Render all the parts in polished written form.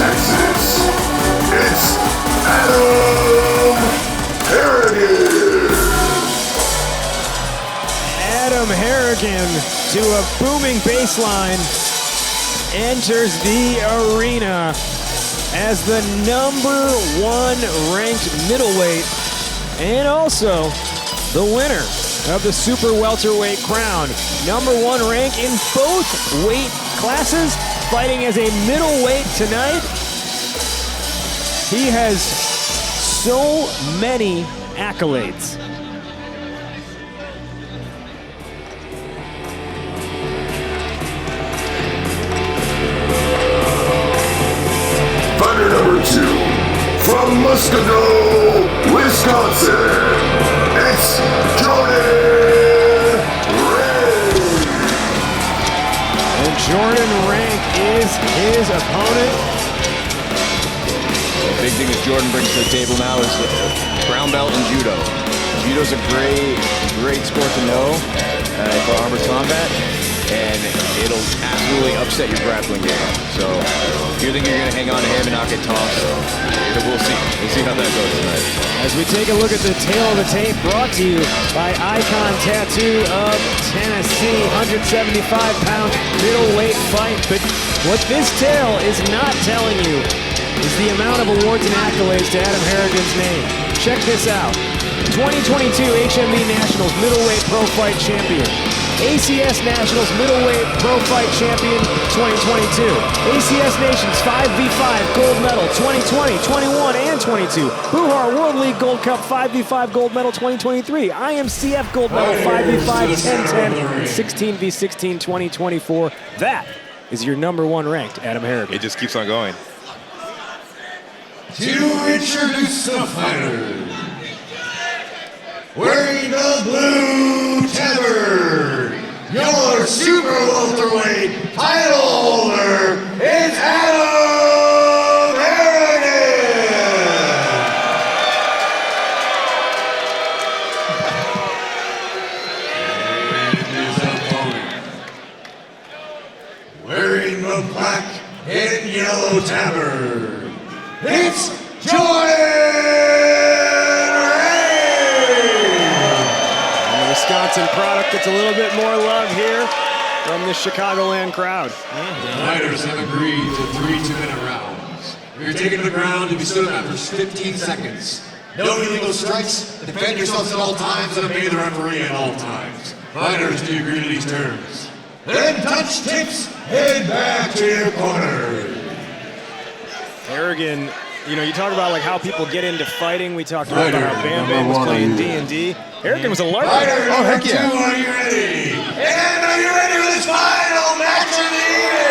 Texas, it's Adam Harrigan. Adam Harrigan to a booming baseline enters the arena as the #1 ranked middleweight and also the winner of the super welterweight crown. #1 rank in both weight classes, fighting as a middleweight tonight. He has so many accolades. Fighter number 2, from Muscatine, Wisconsin, it's Jordan Rank. And Jordan Rank is his opponent. The big thing that Jordan brings to the table now is the brown belt in Judo. Judo's a great sport to know for armored combat, and it'll absolutely upset your grappling game. So if you think you're going to hang on to him and not get tossed, we'll see. We'll see how that goes tonight. As we take a look at the tail of the tape, brought to you by Icon Tattoo of Tennessee, 175-pound middleweight fight. But what this tale is not telling you is the amount of awards and accolades to Adam Harrigan's name. Check this out. 2022 HME Nationals Middleweight Pro Fight Champion. ACS Nationals Middleweight Pro Fight Champion 2022. ACS Nations 5v5 Gold Medal 2020, 21, and 22. Buhar World League Gold Cup 5v5 Gold Medal 2023. IMCF Gold Medal 5v5, 10-10, and 16v16 2024. That is your #1 ranked Adam Harrigan. It just keeps on going. To introduce the fighter, wearing the blue tabard, your super welterweight title holder is Adam Harrigan. And his opponent, wearing the black and yellow tabard, it's Jordan Rank! And the Wisconsin product gets a little bit more love here from the Chicagoland crowd. The fighters have agreed to 3 2-minute rounds. You're taken to the ground to be stood up after 15 seconds. No illegal strikes, defend yourselves at all times, and obey the referee at all times. Fighters, do you agree to these terms? Then touch tips, head back to your corner. Harrigan, you know, you talk about like how people get into fighting. We talked about how Bam Bam was playing D&D. Harrigan was a larger. Fighter number 2, are you ready? And are you ready for this final match of the evening?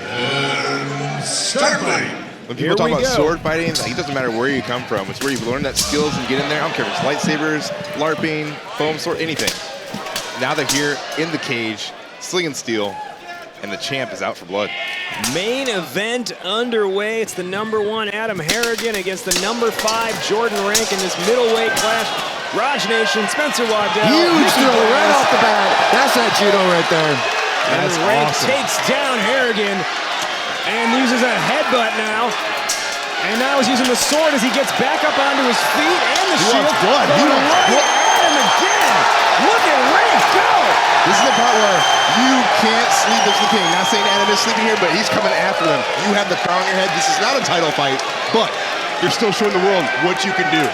And start fighting. When people talk about sword fighting, like, it doesn't matter where you come from. It's where you've learned that skills and get in there. I don't care if it's lightsabers, LARPing, foam sword, anything. Now they're here in the cage, slinging steel, and the champ is out for blood. Main event underway. It's the #1 Adam Harrigan against the #5 Jordan Rank in this middleweight clash. Raj Nation, Spencer Waddell. Huge throw right off the bat. That's that Judo right there. And Rank takes down Harrigan and uses a headbutt now. And now he's using the sword as he gets back up onto his feet and the shield. Wants blood. He wants right blood. at him again. Look at Rank go. This is the part where you can't sleep as the king. Not saying Adam is sleeping here, but he's coming after them. You have the crown on your head. This is not a title fight, but you're still showing the world what you can do.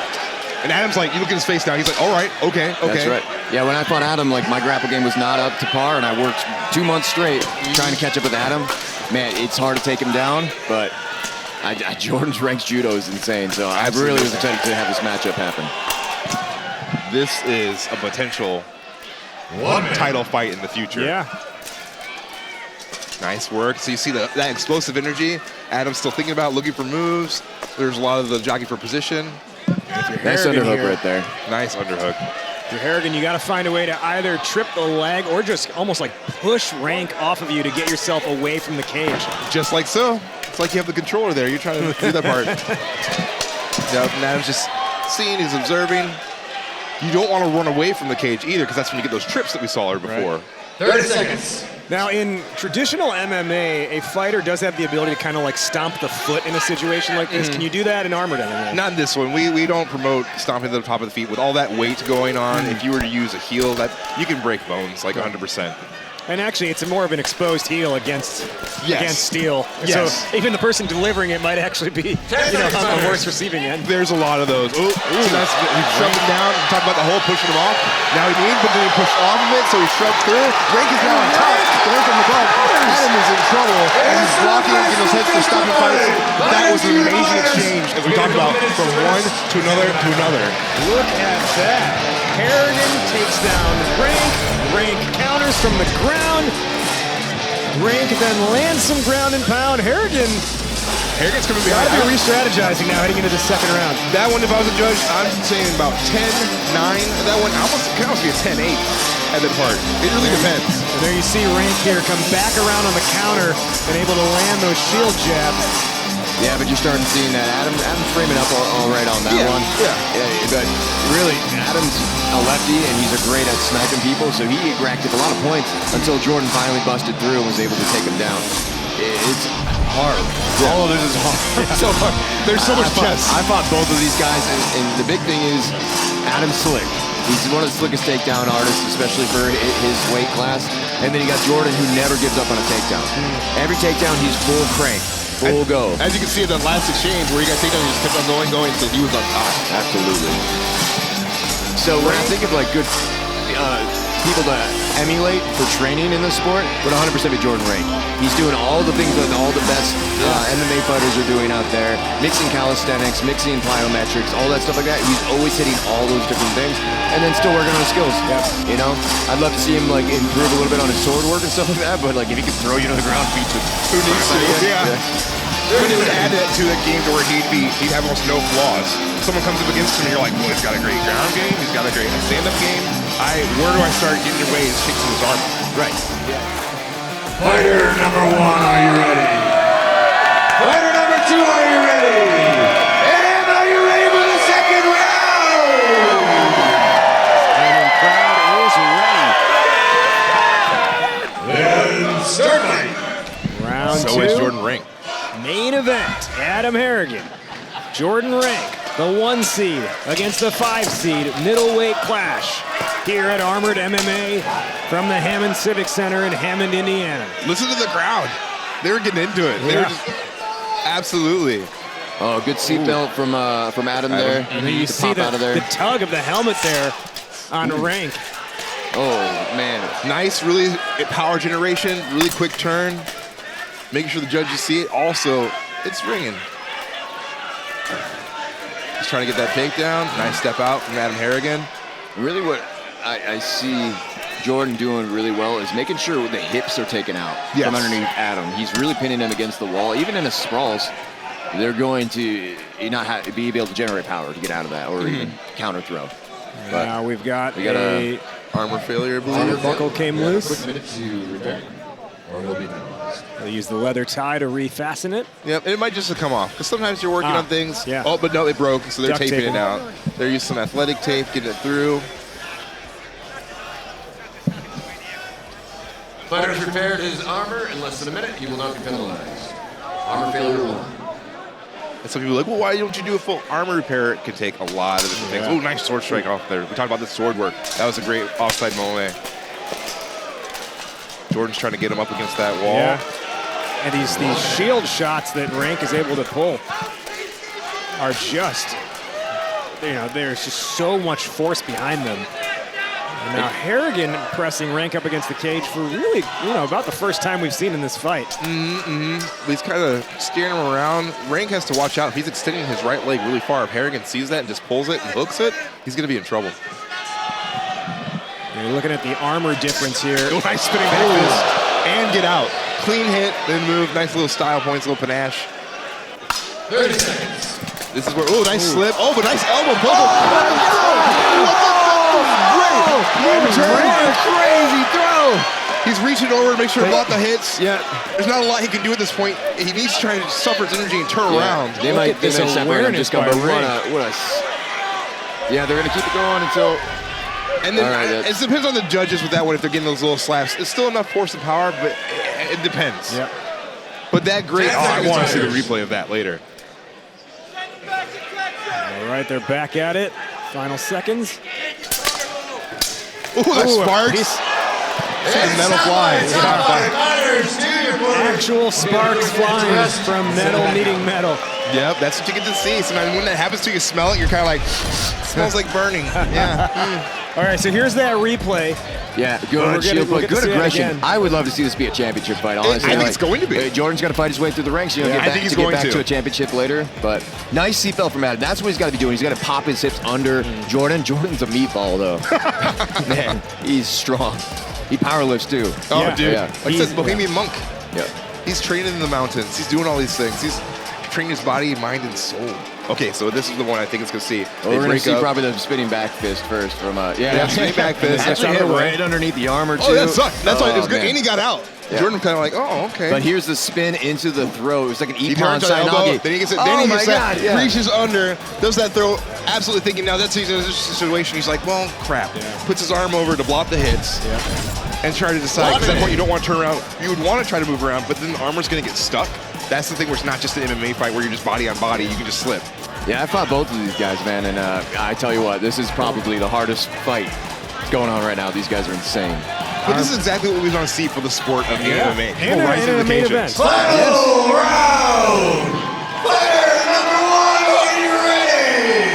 And Adam's like, you look at his face now, he's like, all right, okay. That's right. Yeah, when I fought Adam, like my grapple game was not up to par, and I worked 2 months straight trying to catch up with Adam. Man, it's hard to take him down, but Jordan's ranked Judo is insane, so I really was excited to have this matchup happen. This is a potential title fight in the future. Yeah. Nice work. So you see that explosive energy. Adam's still thinking about looking for moves. There's a lot of the jockey for position. Nice underhook right there. Nice underhook. If you're Harrigan, you got to find a way to either trip the leg or just almost like push Rank off of you to get yourself away from the cage. Just like so. It's like you have the controller there. You're trying to do that part. Yep, and Adam's just seeing, he's observing. you don't want to run away from the cage either, because that's when you get those trips that we saw her before. Right. 30 seconds. Now, in traditional MMA, a fighter does have the ability to kind of like stomp the foot in a situation like this. Can you do that in armored MMA? Not in this one. We don't promote stomping to the top of the feet. With all that weight going on, if you were to use a heel, that you can break bones like 100%. And actually, it's more of an exposed heel against steel. Yes. So even the person delivering it might actually be on the worst receiving end. There's a lot of those. So that's, he shoved him down. We talked about the hole, pushing him off. Now he needs, but then he pushed off of it, so he shoved through. Rank is now on top. Going from above. Adam is in trouble, and he's blocking those hits for stopping fights. That was an amazing exchange, as we talked about, from one to another to another. Look at that. Harrigan takes down Rank. Rank counters from the ground. Rank then lands some ground and pound. Harrigan's coming behind. Gotta be re-strategizing now heading into the second round. That one, if I was a judge, I'm saying about 10-9. That one can almost be a 10-8 at that part. It really depends. And there you see Rank here come back around on the counter and able to land those shield jabs. Yeah, but you're starting seeing that. Adam's framing up all right on that one. Yeah. But really, Adam's a lefty, and he's great at sniping people, so he racked up a lot of points until Jordan finally busted through and was able to take him down. It's hard. Yeah. All of this is hard. So hard. There's so much chess. I fought both of these guys, and the big thing is Adam's slick. He's one of the slickest takedown artists, especially for his weight class. And then you got Jordan, who never gives up on a takedown. Every takedown, he's full crank. Full go. As you can see in the last exchange where he got taken down, he just kept on going until he was on top. Absolutely. So when I think of like good people to emulate for training in the sport, would 100% be Jordan Rank. He's doing all the things that all the best MMA fighters are doing out there, mixing calisthenics, mixing plyometrics, all that stuff like that. He's always hitting all those different things, and then still working on his skills. Yeah. You know, I'd love to see him like improve a little bit on his sword work and stuff like that. But like if he could throw you to the ground, beat you. Who needs to? Yeah. But it would add that to the game to where he'd have almost no flaws. Someone comes up against him and you're like, well, he's got a great ground game, he's got a great stand-up game. Where do I start getting your way is fixing his armor. Right. Yeah. Fighter number 1, are you ready? Fighter number 2, are you ready? And are you ready for the second round? And the crowd is ready. And start fight. Round 2. So is Jordan Rank. Main event, Adam Harrigan, Jordan Rank, the 1 seed against the 5 seed, middleweight clash here at Armored MMA from the Hammond Civic Center in Hammond, Indiana. Listen to the crowd. They were getting into it. They were just absolutely. Oh, good seatbelt from Adam there. And then you see the tug of the helmet there on Rank. Oh, man. Nice, really power generation, really quick turn. Making sure the judges see it. Also, it's ringing. Just trying to get that takedown. Nice step out from Adam Harrigan. Really what I see Jordan doing really well is making sure the hips are taken out from underneath Adam. He's really pinning him against the wall. Even in his sprawls, they're going to not be able to generate power to get out of that or even counter throw. But now we've got a armor failure, I believe. Armor buckle came loose. Quick minute to repair, or he'll be penalized. They'll use the leather tie to refasten it. Yep, it might just have come off because sometimes you're working on things. Yeah. Oh, but no, it broke, so they're Duct taping taping. it out. They're using some athletic tape, getting it through. Fighter has repaired his armor in less than a minute. He will not be penalized. Armor failure 1. And some people are like, well, why don't you do a full armor repair? It can take a lot of different things. Oh, nice sword strike off there. We talked about the sword work. That was a great offside moe. Jordan's trying to get him up against that wall. Yeah. And these shield shots that Rank is able to pull are just, there's just so much force behind them. And now Harrigan pressing Rank up against the cage for really, about the first time we've seen in this fight. He's kind of steering him around. Rank has to watch out. If he's extending his right leg really far, if Harrigan sees that and just pulls it and hooks it, he's going to be in trouble. You're looking at the armor difference here. Oh, nice spinning back fist. And get out. Clean hit, then move. Nice little style points, little panache. 30 seconds. This is where, nice slip. Oh, but nice elbow poke. Crazy throw. He's reaching over to make sure to block the hits. Yeah. There's not a lot he can do at this point. He needs to try to suffer his energy and turn around. They might separate him just go, but Yeah, they're going to keep it going until... And then right, it depends on the judges with that one if they're getting those little slaps. It's still enough force and power, but it depends. Yep. But that great, I want to see the replay of that later. All right, they're back at it. Final seconds. Ooh, that sparks. See the metal flies. Actual sparks flying from metal meeting metal. Yep, that's what you get to see. Sometimes when that happens to you, you smell it, you're kind of like, it smells like burning. Yeah. All right, so here's that replay. Yeah, good shield play, good aggression. I would love to see this be a championship fight, honestly. I think it's going to be. Jordan's got to fight his way through the ranks, you know, I think he's going get back to a championship later. But nice seatbelt from Adam. That's what he's got to be doing. He's got to pop his hips under Jordan. Jordan's a meatball, though. Man, he's strong. He power lifts, too. Oh, Yeah. dude. Yeah. Like I said, Bohemian Monk. Yeah. He's training in the mountains. He's doing all these things. He's training his body, mind, and soul. Okay, so this is the one I think it's going to see. Well, we're going to see probably the spinning back fist first from spinning back fist. That's hit right underneath the armor, too. Oh, that sucked. That's why it was good. Man. And he got out. Yeah. Jordan kind of like, oh, okay. But here's the spin into the throw. It was like an He Ippon turns on the elbow, Sainagi. then he gets it. Oh Then he my gets God, that, yeah. reaches under, does that throw, absolutely thinking now that's he's in this situation. He's like, well, crap. Yeah. Puts his arm over to block the hits and try to decide. Because at that point, you don't want to turn around. You would want to try to move around, but then the armor's going to get stuck. That's the thing where it's not just an MMA fight where you're just body on body. You can just slip. Yeah, I fought both of these guys, man, and I tell you what, this is probably the hardest fight going on right now. These guys are insane. But this is exactly what we want to see for the sport of MMA. And Rising a to the main occasion. event. Final round! Fighter number 1, are you ready?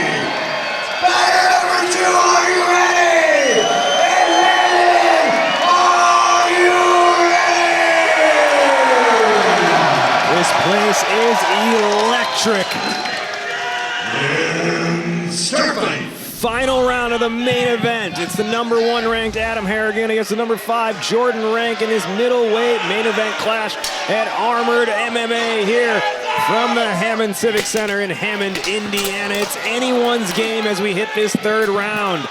Fighter number 2, are you ready? And then, are you ready? This place is electric. And start fight. Final round of the main event. It's the number 1 ranked Adam Harrigan against the number 5 Jordan Rank in his middleweight main event clash at Armored MMA here from the Hammond Civic Center in Hammond, Indiana. It's anyone's game as we hit this 3rd round.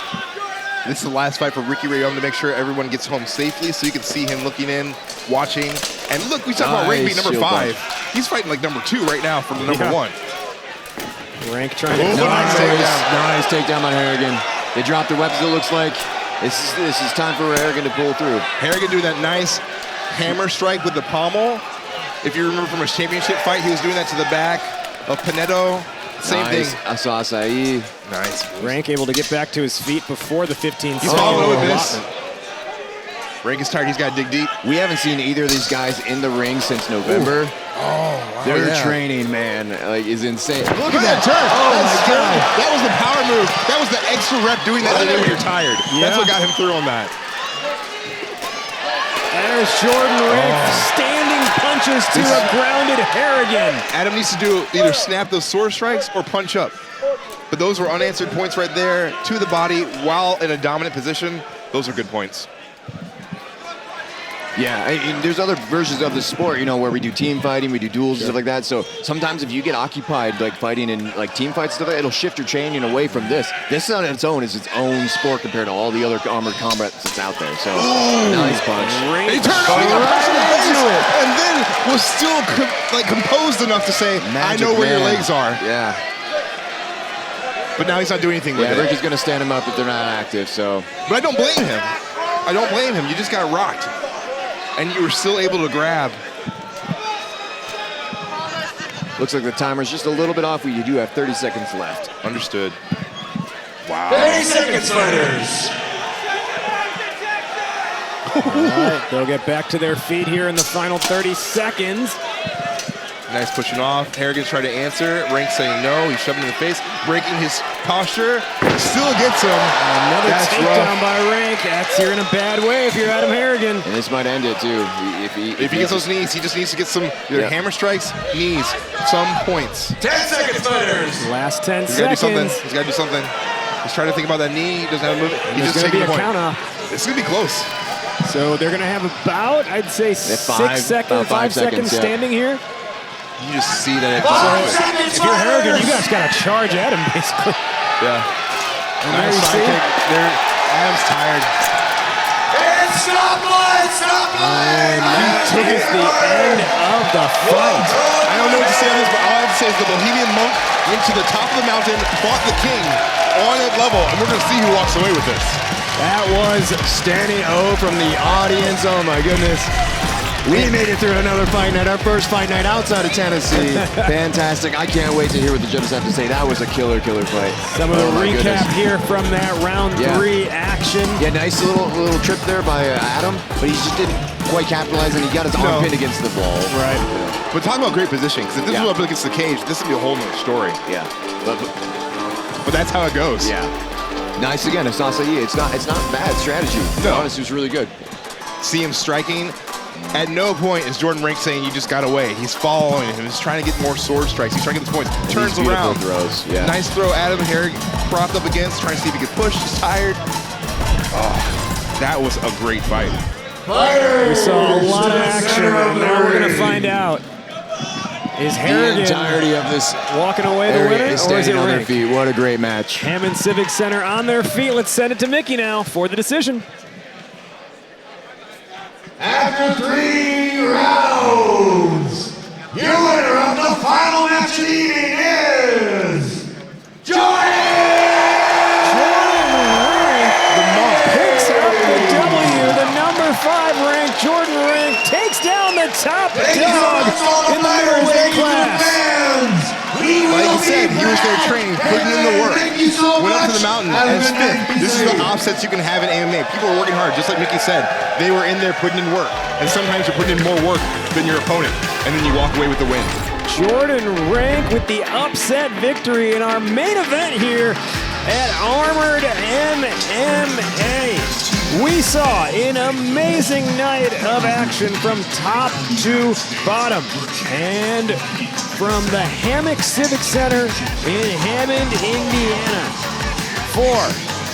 This is the last fight for Ricky Rayom to make sure everyone gets home safely, so you can see him looking in, watching. And look, we talk about Rank being number 5. He's fighting like number 2 right now from the number 1. Rank trying to Nice takedown by Harrigan. They dropped their weapons, it looks like. This is time for Harrigan to pull through. Harrigan doing that nice hammer strike with the pommel. If you remember from his championship fight, he was doing that to the back of Pinedo. Same thing. Asai. Nice. Rank able to get back to his feet before the 15 He's second following with this. allotment. Rank is tired. He's got to dig deep. We haven't seen either of these guys in the ring since November. Oh, Their training, man, is insane. Look at that turn. Oh, my God. That was the power move. That was the extra rep doing that when you're tired. That's what got him through on that. There's Jordan Rank standing punches to a grounded Harrigan. Adam needs to do either snap those sword strikes or punch up. But those were unanswered points right there to the body while in a dominant position. Those are good points. Yeah, and there's other versions of the sport, you know, where we do team fighting, we do duels and stuff like that. So sometimes if you get occupied, like fighting in like team fights stuff, it'll shift your training away from this. This on its own is its own sport compared to all the other armored combat that's out there. So nice punch. And he turned on, he got punched in the face, and then was still composed enough to say, I know where your legs are. Yeah. But now he's not doing anything with it. Ricky's going to stand him up if they're not active, so. But I don't blame him. I don't blame him. You just got rocked. And you were still able to grab. Looks like the timer's just a little bit off. You do have 30 seconds left. Understood. Wow. 30 seconds, fighters. All right, they'll get back to their feet here in the final 30 seconds. Nice pushing off. Harrigan's trying to answer. Rank saying no. He's shoving in the face, breaking his posture. Still gets him. Another That's takedown rough. by Rank. That's you're in a bad way if you're Adam Harrigan. And this might end it, too. If he gets those knees, he just needs to get some either hammer strikes, knees, some points. 10 seconds, fighters. Last 10 He's got to do something. seconds. He's got to do something. He's trying to think about that knee. He doesn't have a move. He's There's just going to taking be the a point. count off. It's going to be close. So they're going to have about, I'd say, 5 5 seconds yeah. standing here. You just see that. If you're Harrigan, you guys got to charge at him, basically. Yeah. And Nice there you side see. kick. Adam's tired. And And that is the end of the fight. I don't know what to say on this, but all I have to say is the Bohemian monk went to the top of the mountain, fought the king on that level, and we're going to see who walks away with this. That was standing O from the audience. Oh my goodness. We made it through another fight night, our first fight night outside of Tennessee. Fantastic. I can't wait to hear what the judges have to say. That was a killer fight. Some of the recap goodness. here from that round 3 action. Yeah, nice little trip there by Adam, but he just didn't quite capitalize, and he got his arm pinned against the wall. Right. Yeah. But talking about great positioning, because if this was up against the cage, this would be a whole nother story. Yeah. But that's how it goes. Yeah. Nice again, it's not bad strategy. To be honest, it was really good. See him striking. At no point is Jordan Rank saying you just got away. He's following him. He's trying to get more sword strikes. He's trying to get the points. Turns around. Throws. Yeah. Nice throw. Adam Harrigan propped up against, trying to see if he could push. He's tired. Oh, that was a great fight. We saw a lot of action, and now we're going to find out. Is Harrigan the entirety of this walking away the winner, is or is it on their Rank? feet? What a great match. Hammond Civic Center on their feet. Let's send it to Mickey now for the decision. After 3 rounds, your winner of the final match of the evening is Jordan! Picks up the W. The number 5 ranked Jordan Rank takes down the top dog in the middleweight class. Like he said, he was there training, putting in the work. Went up to the mountain as fifth. This is the offsets you can have in MMA. People are working hard, just like Mickey said. They were in there putting in work. And sometimes you're putting in more work than your opponent. And then you walk away with the win. Jordan Rank with the upset victory in our main event here at Armored MMA. We saw an amazing night of action from top to bottom. And from the Hammock Civic Center in Hammond, Indiana. For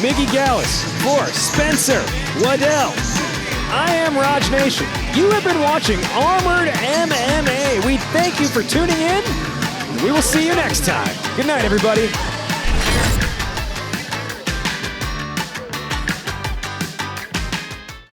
Mickey Gallus, for Spencer Waddell, I am Raj Nation. You have been watching Armored MMA. We thank you for tuning in. We will see you next time. Good night, everybody.